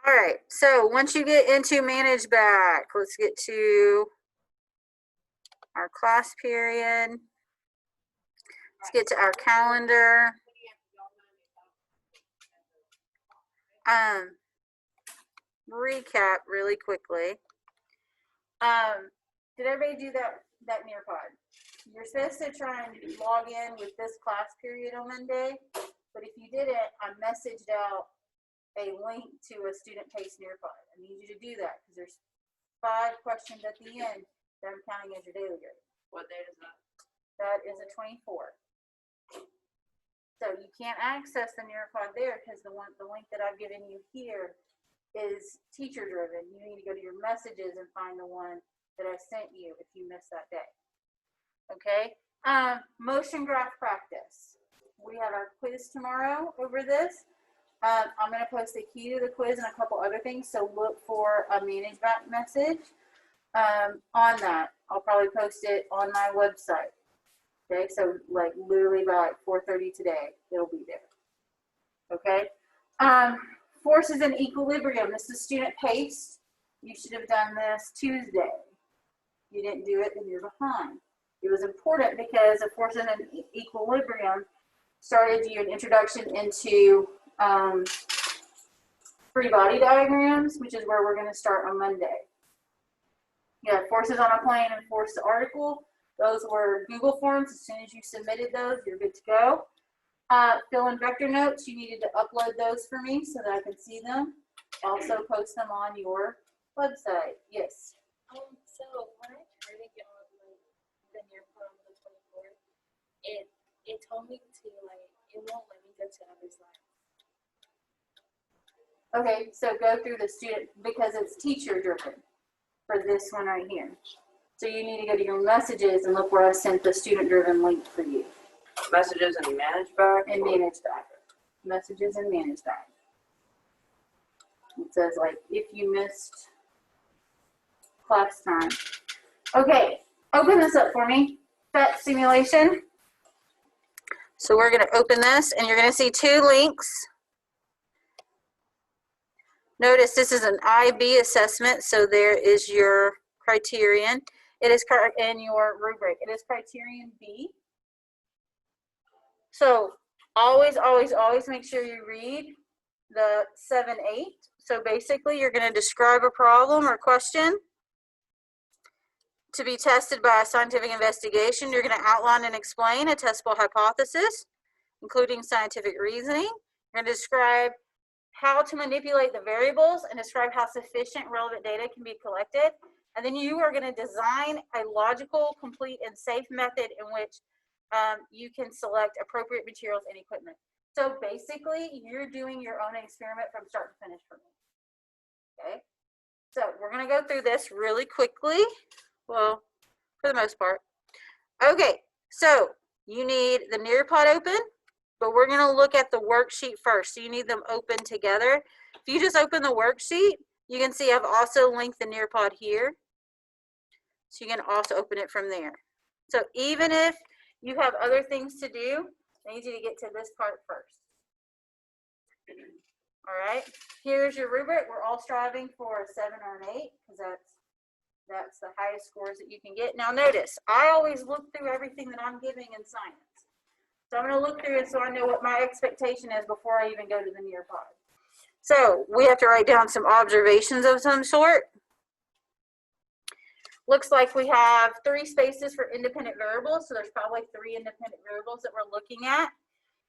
All right, so once you get into manage back, let's get to our class period. Let's get to our calendar. Recap really quickly. Did everybody do that Nearpod? You're supposed to try and log in with this class period on Monday, but if you didn't, I messaged out a link to a student-paced Nearpod. I need you to do that because there's 5 questions at the end that I'm counting as your daily grade. What date is that? That is a 24. So you can't access the Nearpod there because the link that I've given you here is teacher driven. You need to go to your messages and find the one that I sent you if you missed that day. Okay. Motion graph practice. We have our quiz tomorrow over this. I'm going to post a key to the quiz and a couple other things. So look for a manage back message on that. I'll probably post it on my website. Okay. So like literally by 4:30 today, it'll be there. Okay. Forces in equilibrium. This is student paced. You should have done this Tuesday. You didn't do it, then you're behind. It was important because the forces in equilibrium started you an introduction into free body diagrams, which is where we're going to start on Monday. Yeah, forces on a plane and force to article. Those were Google Forms. As soon as you submitted those, you're good to go. Fill in vector notes. You needed to upload those for me so that I could see them. Also post them on your website. Yes. So when I tried to get on the Nearpod on the 24th, it told me to it won't let me go to other slides. Okay, so go through the student because it's teacher driven for this one right here. So you need to go to your messages and look where I sent the student driven link for you. Messages and manage back? And manage back. Messages and manage back. It says like if you missed class time. Okay, open this up for me. PhEt simulation. So we're going to open this and you're going to see 2 links. Notice this is an IB assessment, so there is your criterion. It is in your rubric. It is criterion B. So always, always, always make sure you read the 7-8. So basically you're going to describe a problem or question to be tested by a scientific investigation. You're going to outline and explain a testable hypothesis, including scientific reasoning. You're going to describe how to manipulate the variables and describe how sufficient relevant data can be collected. And then you are going to design a logical, complete, and safe method in which you can select appropriate materials and equipment. So basically, you're doing your own experiment from start to finish for me. Okay? So we're going to go through this really quickly. Well, for the most part. Okay, so you need the Nearpod open, but we're going to look at the worksheet first. So you need them open together. If you just open the worksheet, you can see I've also linked the Nearpod here. So you can also open it from there. So even if you have other things to do, I need you to get to this part first. All right, here's your rubric. We're all striving for a 7 or an 8 because that's the highest scores that you can get. Now notice, I always look through everything that I'm giving in science. So I'm going to look through it so I know what my expectation is before I even go to the Nearpod. So we have to write down some observations of some sort. Looks like we have 3 spaces for independent variables. So there's probably 3 independent variables that we're looking at.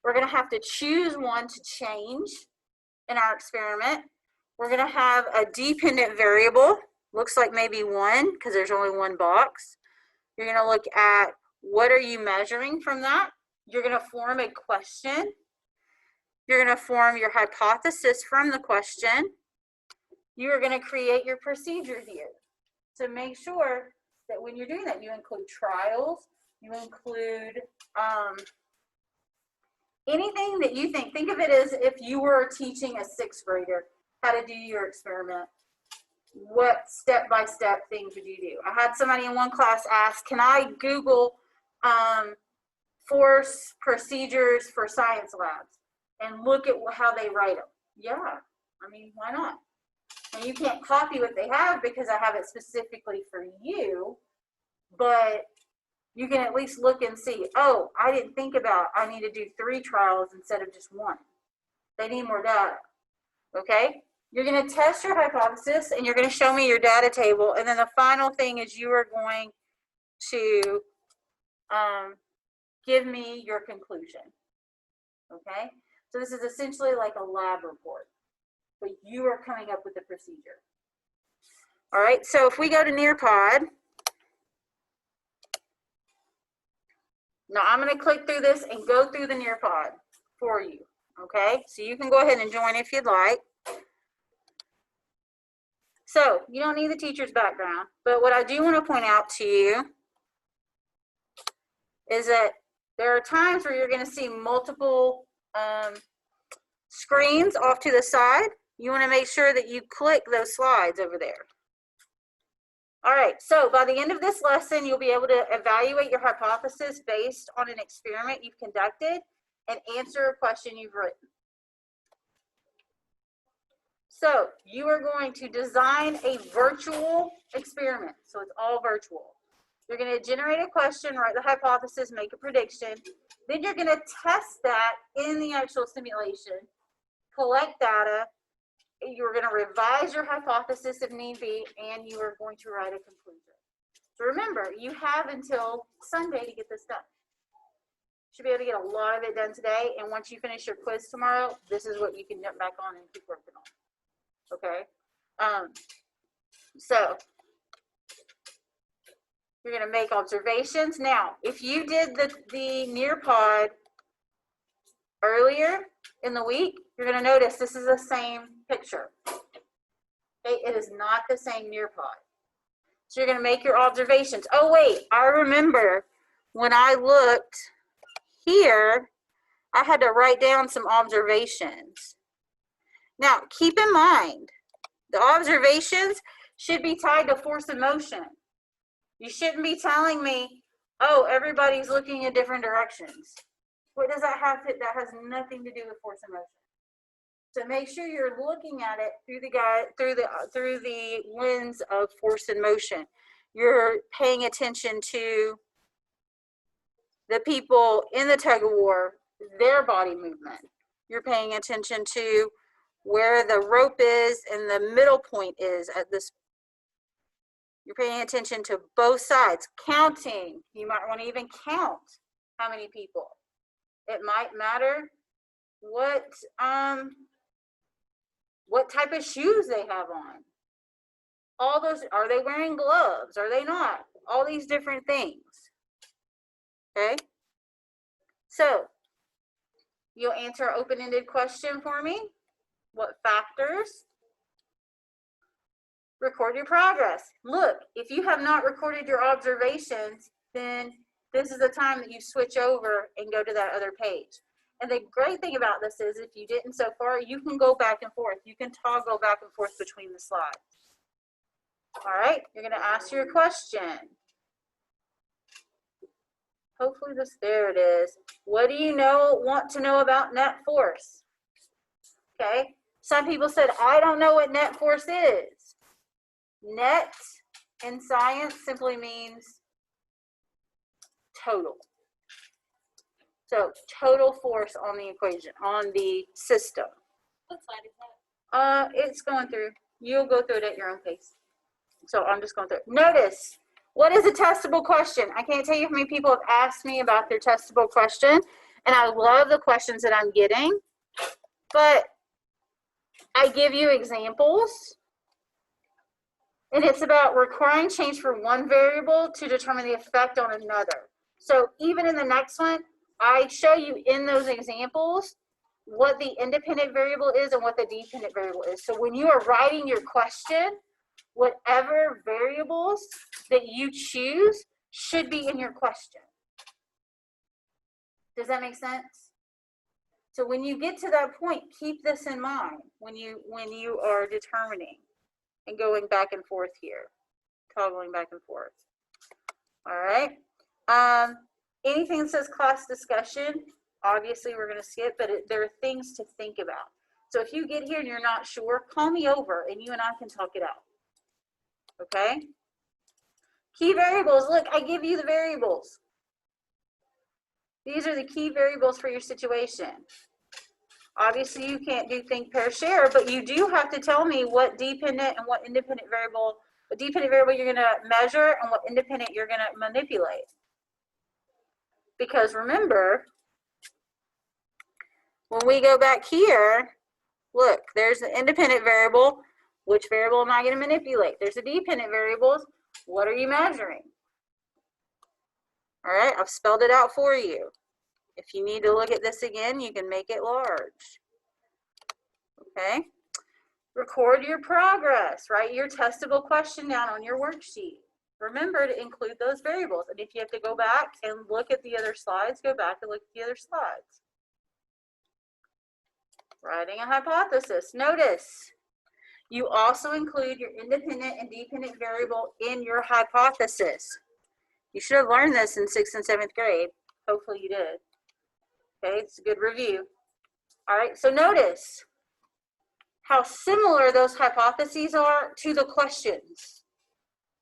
We're going to have to choose one to change in our experiment. We're going to have a dependent variable. Looks like maybe 1 because there's only 1 box. You're going to look at what are you measuring from that. You're going to form a question. You're going to form your hypothesis from the question. You are going to create your procedure here. So make sure that when you're doing that, you include trials, you include anything that you think of it as if you were teaching a 6th grader how to do your experiment. What step-by-step things would you do? I had somebody in one class ask, can I Google force procedures for science labs and look at how they write them? Yeah, I mean, why not? And you can't copy what they have because I have it specifically for you, but you can at least look and see, oh, I didn't think about I need to do 3 trials instead of just 1. They need more data, okay? You're going to test your hypothesis, and you're going to show me your data table, and then the final thing is you are going to give me your conclusion, okay? So this is essentially like a lab report, but you are coming up with the procedure. All right, so if we go to Nearpod, now I'm going to click through this and go through the Nearpod for you, okay? So you can go ahead and join if you'd like. So you don't need the teacher's background, but what I do want to point out to you is that there are times where you're going to see multiple screens off to the side. You want to make sure that you click those slides over there. All right, so by the end of this lesson, you'll be able to evaluate your hypothesis based on an experiment you've conducted and answer a question you've written. So you are going to design a virtual experiment. So it's all virtual. You're going to generate a question, write the hypothesis, make a prediction. Then you're going to test that in the actual simulation, collect data. You're going to revise your hypothesis if need be, and you are going to write a conclusion. So remember, you have until Sunday to get this done. You should be able to get a lot of it done today, and once you finish your quiz tomorrow, this is what you can jump back on and keep working on. Okay? So you're going to make observations. Now, if you did the Nearpod earlier in the week, you're going to notice this is the same picture. Okay? It is not the same Nearpod. So you're going to make your observations. Oh, wait, I remember when I looked here, I had to write down some observations. Now, keep in mind, the observations should be tied to force of motion. You shouldn't be telling me, oh, everybody's looking in different directions. What does that have to, that has nothing to do with force of motion. So make sure you're looking at it through the lens of force and motion. You're paying attention to the people in the tug of war, their body movement. You're paying attention to where the rope is and the middle point is at this. You're paying attention to both sides. Counting. You might want to even count how many people. It might matter what type of shoes they have on. All those, are they wearing gloves? Are they not? All these different things. Okay? So, you'll answer an open-ended question for me. What factors? Record your progress. Look, if you have not recorded your observations, then this is the time that you switch over and go to that other page. And the great thing about this is if you didn't so far, you can go back and forth. You can toggle back and forth between the slides. All right, you're going to ask your question. Hopefully there it is. What do you want to know about net force? Okay, some people said, I don't know what net force is. Net in science simply means total. So total force on the equation, on the system. What slide is that? It's going through. You'll go through it at your own pace. So I'm just going through it. Notice, what is a testable question? I can't tell you how many people have asked me about their testable question, and I love the questions that I'm getting, but I give you examples, and it's about requiring change for one variable to determine the effect on another. So even in the next one, I show you in those examples what the independent variable is and what the dependent variable is. So when you are writing your question, whatever variables that you choose should be in your question. Does that make sense? So when you get to that point, keep this in mind when you are determining and going back and forth here, toggling back and forth. All right. Anything that says class discussion, obviously we're going to skip, but there are things to think about. So if you get here and you're not sure, call me over and you and I can talk it out. Okay? Key variables. Look, I give you the variables. These are the key variables for your situation. Obviously, you can't do think, pair, share, but you do have to tell me what dependent and what independent variable, what dependent variable you're going to measure and what independent you're going to manipulate. Because remember, when we go back here, look, there's the independent variable. Which variable am I going to manipulate? There's the dependent variables. What are you measuring? All right, I've spelled it out for you. If you need to look at this again, you can make it large. Okay? Record your progress. Write your testable question down on your worksheet. Remember to include those variables. And if you have to go back and look at the other slides, go back and look at the other slides. Writing a hypothesis. Notice, you also include your independent and dependent variable in your hypothesis. You should have learned this in 6th and 7th grade. Hopefully you did. Okay, it's a good review. All right, so notice how similar those hypotheses are to the questions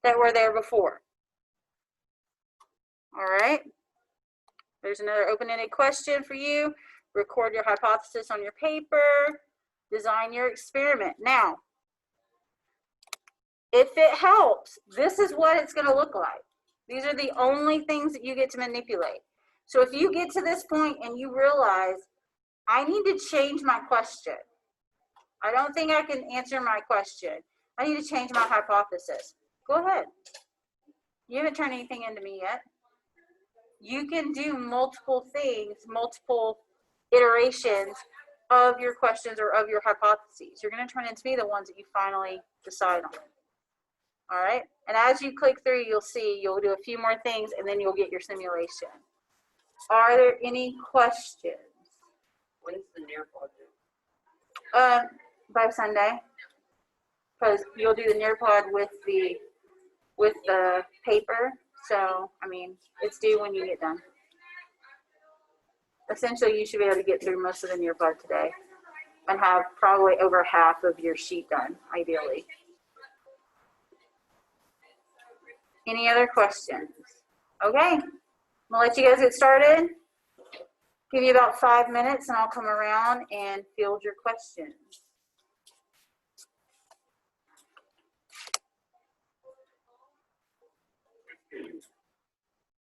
that were there before. All right, there's another open-ended question for you. Record your hypothesis on your paper. Design your experiment. Now, if it helps, this is what it's going to look like. These are the only things that you get to manipulate. So if you get to this point and you realize, I need to change my question. I don't think I can answer my question. I need to change my hypothesis. Go ahead. You haven't turned anything into me yet. You can do multiple things, multiple iterations of your questions or of your hypotheses. You're going to turn into me the ones that you finally decide on. All right? And as you click through, you'll see you'll do a few more things and then you'll get your simulation. Are there any questions? When's the near pod due? By Sunday, because you'll do the Nearpod with the paper. So, I mean, it's due when you get done. Essentially, you should be able to get through most of the Nearpod today and have probably over half of your sheet done, ideally. Any other questions? Okay, I'm gonna let you guys get started. Give you about 5 minutes and I'll come around and field your questions.